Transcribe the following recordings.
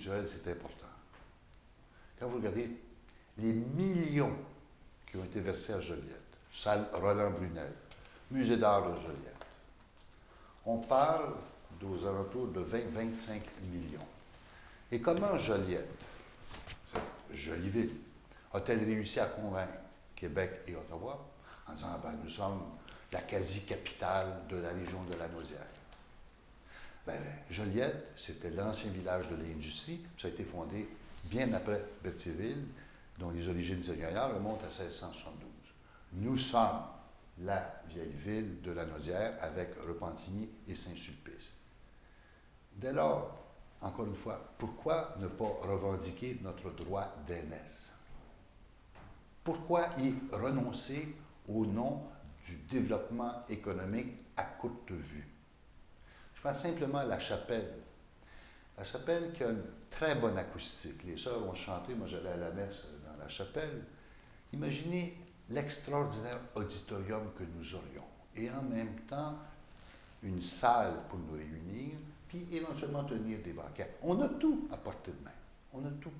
culturel, c'est important. Quand vous regardez les millions qui ont été versés à Joliette, salle Roland Brunel, musée d'art de Joliette, on parle aux alentours de 20-25 millions. Et comment Joliette, cette jolie ville, a-t-elle réussi à convaincre Québec et Ottawa en disant ben, nous sommes la quasi-capitale de la région de la Naudière? Ben, Joliette, c'était l'ancien village de l'industrie. Ça a été fondé bien après Berthierville, dont les origines seigneuriales remontent à 1672. Nous sommes la vieille ville de la Naudière avec Repentigny et Saint-Sulpice. Dès lors, encore une fois, pourquoi ne pas revendiquer notre droit d'aînesse? Pourquoi y renoncer au nom du développement économique à courte vue? Je pense simplement à la chapelle. La chapelle qui a une très bonne acoustique. Les sœurs ont chanté, moi j'allais à la messe dans la chapelle. Imaginez l'extraordinaire auditorium que nous aurions. Et en même temps, une salle pour nous réunir, puis éventuellement tenir des banquets. On a tout à portée de main. On a tout.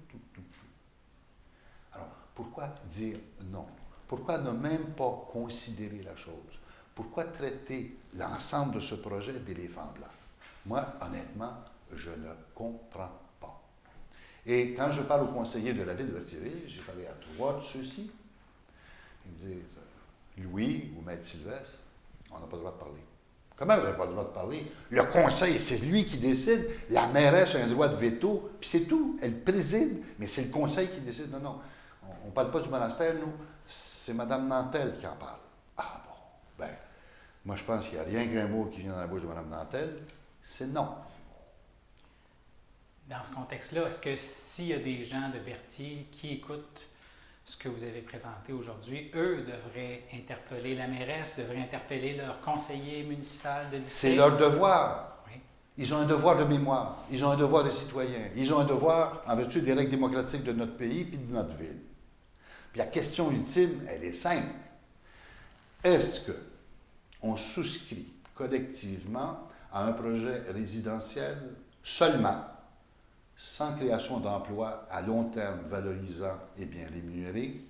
Alors, pourquoi dire non? Pourquoi ne même pas considérer la chose? Pourquoi traiter l'ensemble de ce projet d'éléphant blanc? Moi, honnêtement, je ne comprends pas. Et quand je parle aux conseillers de la ville de Berthierville, j'ai parlé à 3 de ceux-ci, ils me disent Louis ou Maître Sylvestre, on n'a pas le droit de parler. Comment vous n'avez pas le droit de parler? Le conseil, c'est lui qui décide. La mairesse a un droit de veto, puis c'est tout. Elle préside, mais c'est le conseil qui décide. Non. On ne parle pas du monastère, nous. C'est Mme Nantel qui en parle. Ah bon, ben, moi je pense qu'il n'y a rien qu'un mot qui vient dans la bouche de Mme Nantel, c'est non. Dans ce contexte-là, est-ce que s'il y a des gens de Berthier qui écoutent ce que vous avez présenté aujourd'hui, eux devraient interpeller la mairesse, devraient interpeller leur conseiller municipal de district? C'est leur devoir. Oui. Ils ont un devoir de mémoire, ils ont un devoir de citoyen, ils ont un devoir en vertu des règles démocratiques de notre pays et de notre ville. Puis la question ultime, elle est simple. Est-ce qu'on souscrit collectivement à un projet résidentiel seulement, sans création d'emplois à long terme valorisants et bien rémunérés,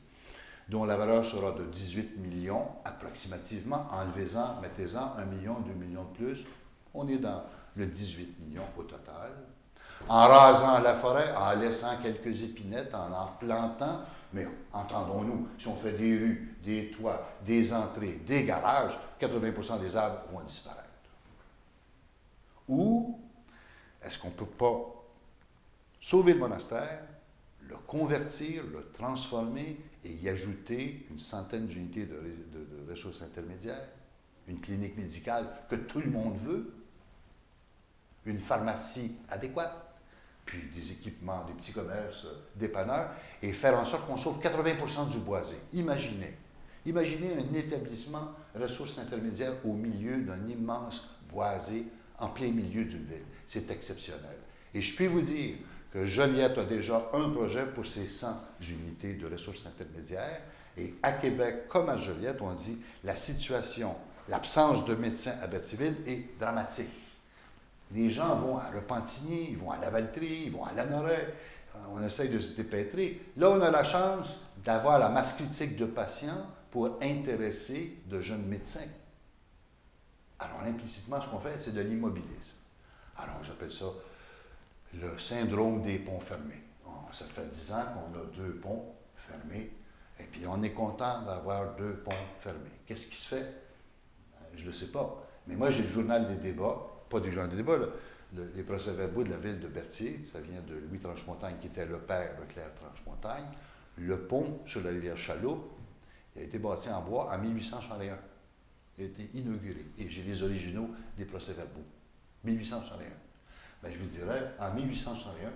dont la valeur sera de 18 millions approximativement, enlevez-en, mettez-en 1 million, 2 millions de plus, on est dans le 18 millions au total, en rasant la forêt, en laissant quelques épinettes, en plantant, mais entendons-nous, si on fait des rues, des toits, des entrées, des garages, 80% des arbres vont disparaître. Ou est-ce qu'on ne peut pas sauver le monastère, le convertir, le transformer et y ajouter une centaine d'unités de ressources intermédiaires, une clinique médicale que tout le monde veut, une pharmacie adéquate, puis des équipements, des petits commerces, dépanneurs, et faire en sorte qu'on sauve 80% du boisé. Imaginez un établissement ressources intermédiaires au milieu d'un immense boisé en plein milieu d'une ville. C'est exceptionnel. Et je puis vous dire que Joliette a déjà un projet pour ses 100 unités de ressources intermédiaires. Et à Québec, comme à Joliette, on dit la situation, l'absence de médecins à Berthierville est dramatique. Les gens vont à Repentigny, ils vont à Lavaltrie, ils vont à Lanoraie. On essaye de se dépêtrer. Là, on a la chance d'avoir la masse critique de patients pour intéresser de jeunes médecins. Alors, implicitement, ce qu'on fait, c'est de l'immobilisme. Alors, j'appelle ça le syndrome des ponts fermés. Ça fait 10 ans qu'on a 2 ponts fermés, et puis on est content d'avoir 2 ponts fermés. Qu'est-ce qui se fait? Je ne le sais pas. Mais moi, j'ai le journal des débats, pas du journal des débats, là, les procès-verbaux de la ville de Berthier, ça vient de Louis Tranche-Montagne, qui était le père de Claire Tranche-Montagne. Le pont sur la rivière Chaloupes, il a été bâti en bois en 1861. Il a été inauguré. Et j'ai les originaux des procès-verbaux. 1861. Ben, je vous dirais, en 1861,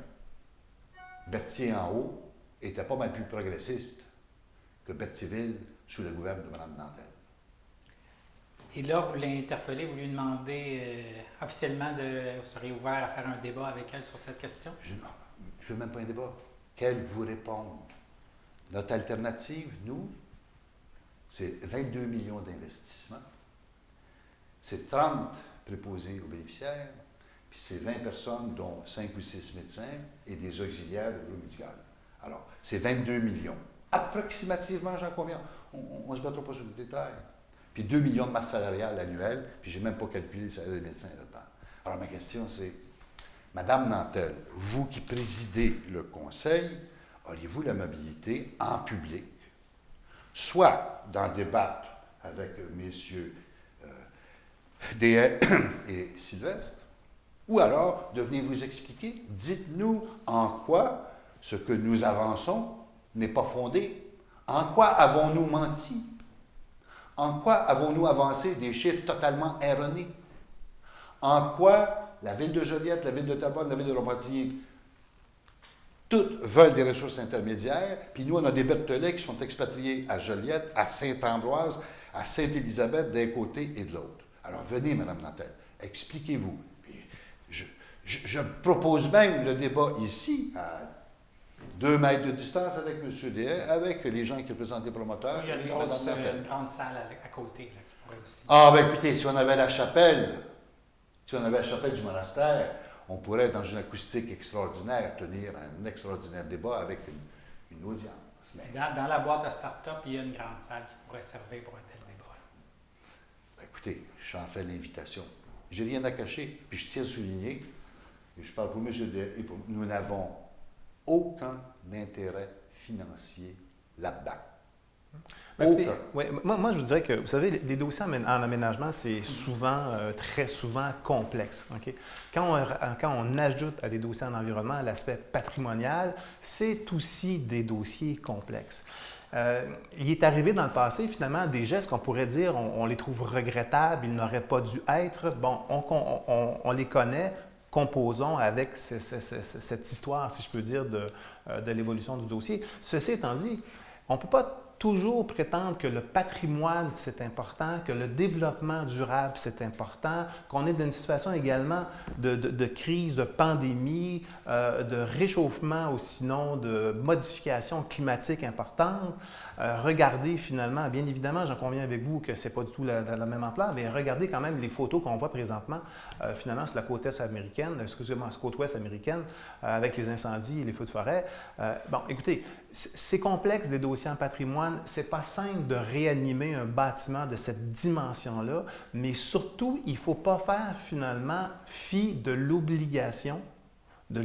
Berthier en haut était pas mal plus progressiste que Berthierville sous le gouvernement de Mme Nantel. Et là, vous l'interpellez, vous lui demandez officiellement vous seriez ouvert à faire un débat avec elle sur cette question? Je ne veux même pas un débat. Qu'elle vous réponde. Notre alternative, nous, c'est 22 millions d'investissements. C'est 30 préposés aux bénéficiaires, puis Puis c'est 20 personnes, dont 5 ou 6 médecins et des auxiliaires de bureau médical. Alors, c'est 22 millions. Approximativement, j'en conviens. On ne se battra pas sur le détail. Puis 2 millions de masse salariale annuelle, puis je n'ai même pas calculé le salaire des médecins là-dedans. Alors, ma question, c'est, Madame Nantel, vous qui présidez le conseil, auriez-vous l'amabilité, en public, soit d'en débattre avec messieurs Deshaies et Sylvestre, ou alors de venir vous expliquer, dites-nous en quoi ce que nous avançons n'est pas fondé, en quoi avons-nous menti, en quoi avons-nous avancé des chiffres totalement erronés, en quoi la ville de Joliette, la ville de Terrebonne, la ville de Lombardie, toutes veulent des ressources intermédiaires, puis nous, on a des Bertholets qui sont expatriés à Joliette, à Sainte-Ambroise, à Sainte-Élisabeth, d'un côté et de l'autre. Alors, venez, Mme Nantel, expliquez-vous. Puis je propose même le débat ici, à 2 mètres de distance avec M. Deshaies, avec les gens qui représentent les promoteurs. Il y a et Mme Nantel. une grande salle à côté là, qui pourrait aussi. Ah, ben écoutez, si on avait la chapelle du monastère, on pourrait, dans une acoustique extraordinaire, tenir un extraordinaire débat avec une audience. Mais, Dans la boîte à start-up, il y a une grande salle qui pourrait servir pour un tel débat. ben, écoutez, j'en fais l'invitation. J'ai rien à cacher, puis je tiens à souligner, et je parle pour M. Deshaies et pour nous n'avons aucun intérêt financier là-dedans. Écoutez, moi, je vous dirais que, vous savez, les dossiers en aménagement, c'est souvent, très souvent complexe. Okay? Quand on ajoute à des dossiers en environnement l'aspect patrimonial, c'est aussi des dossiers complexes. Il est arrivé dans le passé, finalement, des gestes qu'on pourrait dire, on les trouve regrettables, ils n'auraient pas dû être. Bon, on les connaît. Composons avec cette histoire, si je peux dire, de l'évolution du dossier. Ceci étant dit, on ne peut pas toujours prétendre que le patrimoine, c'est important, que le développement durable, c'est important, qu'on est dans une situation également de crise, de pandémie, de réchauffement ou sinon de modifications climatiques importantes. Regardez finalement, bien évidemment, j'en conviens avec vous que ce n'est pas du tout la même ampleur, mais regardez quand même les photos qu'on voit présentement, finalement, sur la côte est américaine, excusez-moi, sur la côte ouest américaine, avec les incendies et les feux de forêt. Bon, écoutez, c'est complexe des dossiers en patrimoine, c'est pas simple de réanimer un bâtiment de cette dimension-là, mais surtout, il ne faut pas faire finalement fi de l'obligation de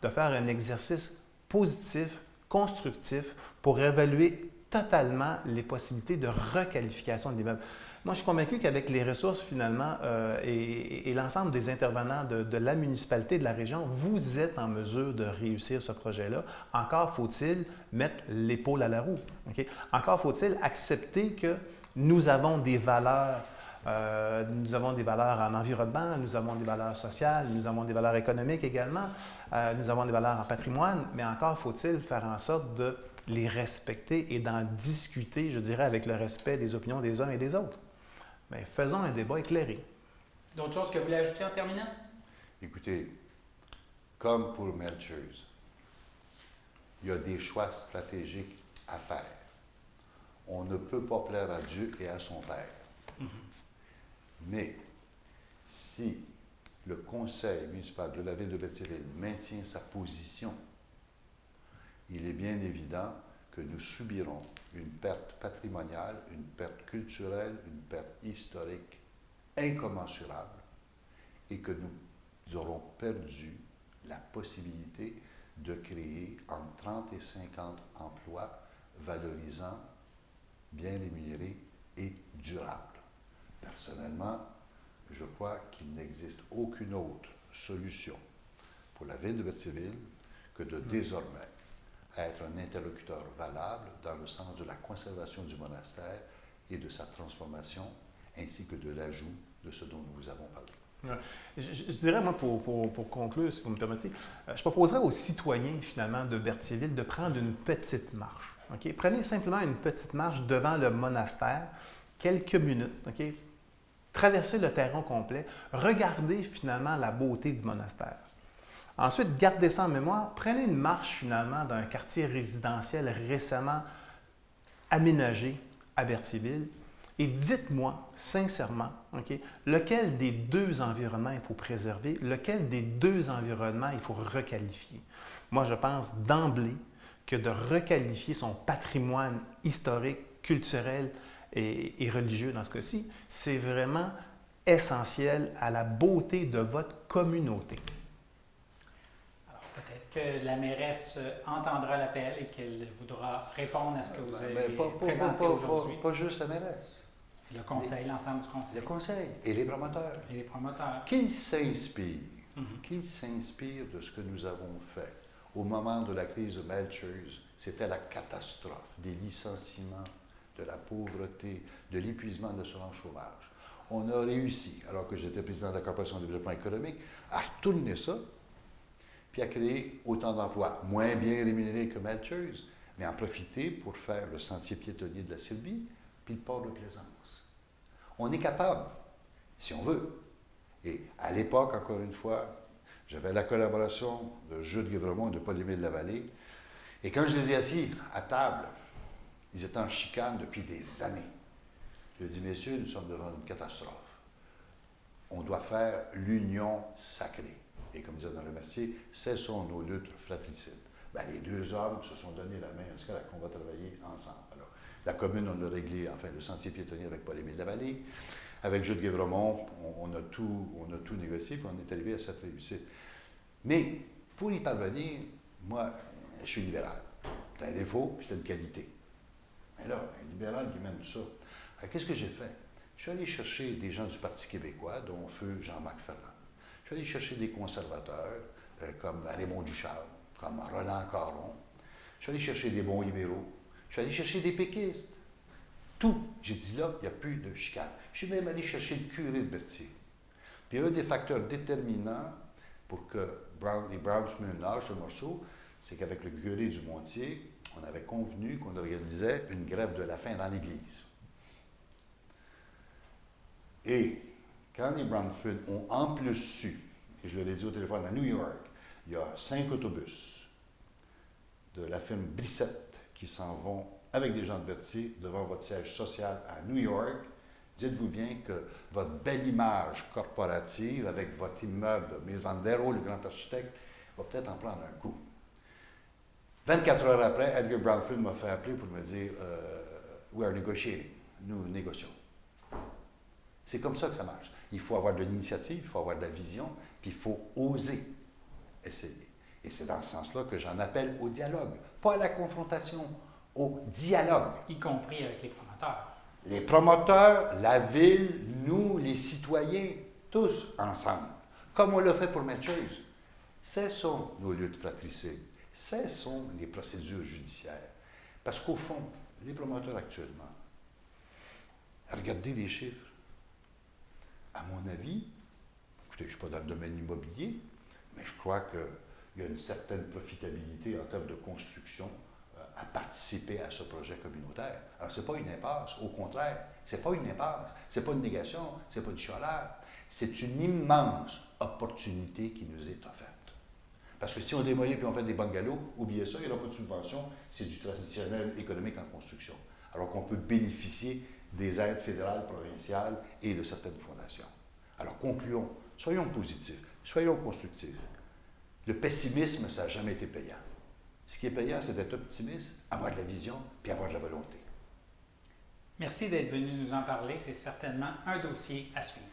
faire un exercice positif, constructif, pour évaluer totalement les possibilités de requalification de l'immeuble. Moi, je suis convaincu qu'avec les ressources, finalement, et l'ensemble des intervenants de la municipalité, de la région, vous êtes en mesure de réussir ce projet-là. Encore faut-il mettre l'épaule à la roue. Okay? Encore faut-il accepter que nous avons des valeurs. Nous avons des valeurs en environnement, nous avons des valeurs sociales, nous avons des valeurs économiques également, nous avons des valeurs en patrimoine, mais encore faut-il faire en sorte de les respecter et d'en discuter, je dirais, avec le respect des opinions des uns et des autres. Mais faisons un débat éclairé. D'autres choses que vous voulez ajouter en terminant? Écoutez, comme pour Melchers, il y a des choix stratégiques à faire. On ne peut pas plaire à Dieu et à son Père. Mais si le conseil municipal de la ville de Berthierville maintient sa position, il est bien évident que nous subirons une perte patrimoniale, une perte culturelle, une perte historique incommensurable et que nous aurons perdu la possibilité de créer entre 30 et 50 emplois valorisants, bien rémunérés et durables. Personnellement, je crois qu'il n'existe aucune autre solution pour la ville de Berthierville que de désormais être un interlocuteur valable dans le sens de la conservation du monastère et de sa transformation, ainsi que de l'ajout de ce dont nous vous avons parlé. Ouais. Je dirais, moi, pour conclure, si vous me permettez, je proposerais aux citoyens, finalement, de Berthierville de prendre une petite marche. Okay? Prenez simplement une petite marche devant le monastère, quelques minutes, okay? Traversez le terrain complet, regardez finalement la beauté du monastère. Ensuite, gardez ça en mémoire, prenez une marche finalement d'un quartier résidentiel récemment aménagé à Berthierville Et dites-moi sincèrement, OK, lequel des deux environnements il faut préserver, lequel des deux environnements il faut requalifier. Moi, je pense d'emblée que de requalifier son patrimoine historique, culturel et religieux dans ce cas-ci, c'est vraiment essentiel à la beauté de votre communauté. Alors, peut-être que la mairesse entendra l'appel et qu'elle voudra répondre à ce que vous avez présenté aujourd'hui. Pas juste la mairesse. Le conseil, l'ensemble du conseil. Le conseil et les promoteurs. Et les promoteurs. Qu'ils s'inspirent de ce que nous avons fait. Au moment de la crise de Melchers, c'était la catastrophe des licenciements, de la pauvreté, de l'épuisement de l'assurance chômage. On a réussi, alors que j'étais président de la Corporation de développement économique, à retourner ça, puis à créer autant d'emplois, moins bien rémunérés que Melchers, mais en profiter pour faire le sentier piétonnier de la Sylvie, puis le port de Plaisance. On est capable, si on veut. Et à l'époque, encore une fois, j'avais la collaboration de Jude Guévremont et de Paul-Émile Lavallée. Et quand je les ai assis à table, ils étaient en chicane depuis des années. Je leur ai dit, messieurs, nous sommes devant une catastrophe. On doit faire l'union sacrée. Et comme disait dans le Mercier, cessons nos luttes fratricides. Ben, les deux hommes se sont donné la main, en ce cas, qu'on va travailler ensemble. Alors, la commune, on a réglé, enfin, le sentier piétonnier avec Paul-Émile Lavallée. Avec Jude Guévremont, on a tout négocié, puis on est arrivé à cette réussite. Mais, pour y parvenir, moi, je suis libéral. C'est un défaut, puis c'est une qualité. Mais là, un libéral qui mène tout ça. Alors, qu'est-ce que j'ai fait? Je suis allé chercher des gens du Parti québécois, dont feu Jean-Marc Ferland. Je suis allé chercher des conservateurs, comme Raymond Ducharme, comme Roland Caron. Je suis allé chercher des bons libéraux. Je suis allé chercher des péquistes. Tout. J'ai dit là, il n'y a plus de chicane. Je suis même allé chercher le curé de Berthier. Puis un des facteurs déterminants pour que les Browns ménagent ce morceau, c'est qu'avec le curé du Montier, on avait convenu qu'on organisait une grève de la faim dans l'église. Et quand les Brownfield ont en plus su, et je leur ai dit au téléphone à New York, il y a 5 autobus de la firme Brissette qui s'en vont avec des gens de Berthier devant votre siège social à New York. Dites-vous bien que votre belle image corporative avec votre immeuble de Mies van der Rohe, le grand architecte, va peut-être en prendre un coup. 24 heures après, Edgar Brownfield m'a fait appeler pour me dire We are negotiating. Nous négocions. C'est comme ça que ça marche. Il faut avoir de l'initiative, il faut avoir de la vision, puis il faut oser essayer. Et c'est dans ce sens-là que j'en appelle au dialogue, pas à la confrontation, au dialogue. Y compris avec les promoteurs. Les promoteurs, la ville, nous, les citoyens, tous ensemble. Comme on l'a fait pour Melchers. Cessons nos luttes fratricides. Cessons les procédures judiciaires. Parce qu'au fond, les promoteurs actuellement, regardez les chiffres. À mon avis, écoutez, je ne suis pas dans le domaine immobilier, mais je crois qu'il y a une certaine profitabilité en termes de construction à participer à ce projet communautaire. Alors, ce n'est pas une impasse, au contraire, ce n'est pas une impasse, ce n'est pas une négation, ce n'est pas du chiolage. C'est une immense opportunité qui nous est offerte. Parce que si on démolit et on fait des bungalows, oubliez ça, il n'y aura pas de subvention, c'est du traditionnel économique en construction. Alors qu'on peut bénéficier des aides fédérales, provinciales et de certaines fondations. Alors concluons, soyons positifs, soyons constructifs. Le pessimisme, ça n'a jamais été payant. Ce qui est payant, c'est d'être optimiste, avoir de la vision, puis avoir de la volonté. Merci d'être venu nous en parler. C'est certainement un dossier à suivre.